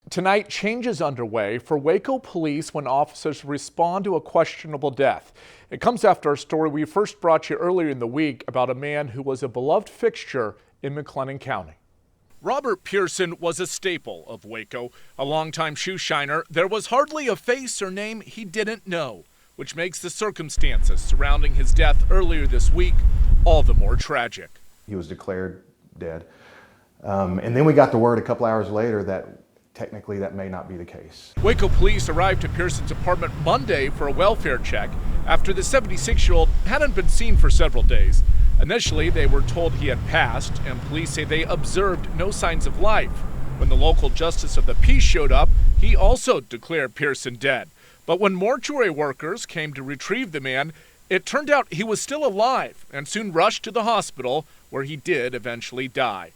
Tonight, changes underway for Waco Police when officers respond to a questionable death. It comes after a story we first brought you earlier in the week about a man who was a beloved fixture in McLennan County. Robert Pearson was a staple of Waco. A longtime shoe shiner, there was hardly a face or name he didn't know, which makes the circumstances surrounding his death earlier this week all the more tragic. He was declared dead. And then we got the word a couple hours later that technically that may not be the case. Waco police arrived to Pearson's apartment Monday for a welfare check after the 76-year-old hadn't been seen for several days. Initially, they were told he had passed, and police say they observed no signs of life. When the local justice of the peace showed up, he also declared Pearson dead. But when mortuary workers came to retrieve the man, it turned out he was still alive and soon rushed to the hospital, where he did eventually die.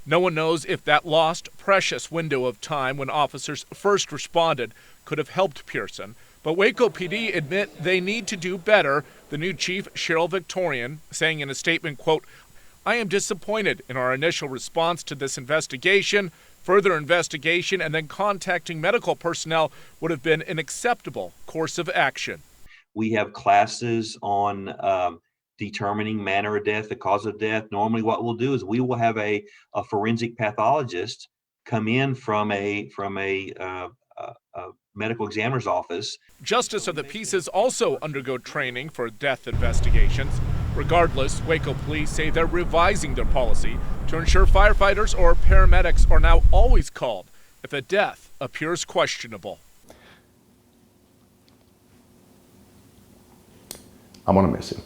No one knows if that lost, precious window of time when officers first responded could have helped Pearson. But Waco PD admit they need to do better. The new chief, Cheryl Victorian, saying in a statement, quote, "I am disappointed in our initial response to this investigation. Further investigation and then contacting medical personnel would have been an acceptable course of action." We have classes on determining manner of death, the cause of death. Normally what we'll do is we will have a forensic pathologist come in from a medical examiner's office. Justice of the Peace also undergo training for death investigations. Regardless, Waco police say they're revising their policy to ensure firefighters or paramedics are now always called if a death appears questionable. I'm gonna miss him.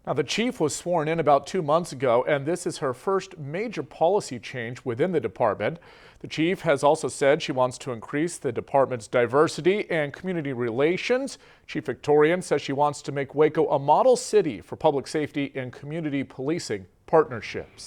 Now, the chief was sworn in about 2 months ago, and this is her first major policy change within the department. The chief has also said she wants to increase the department's diversity and community relations. Chief Victorian says she wants to make Waco a model city for public safety and community policing partnerships.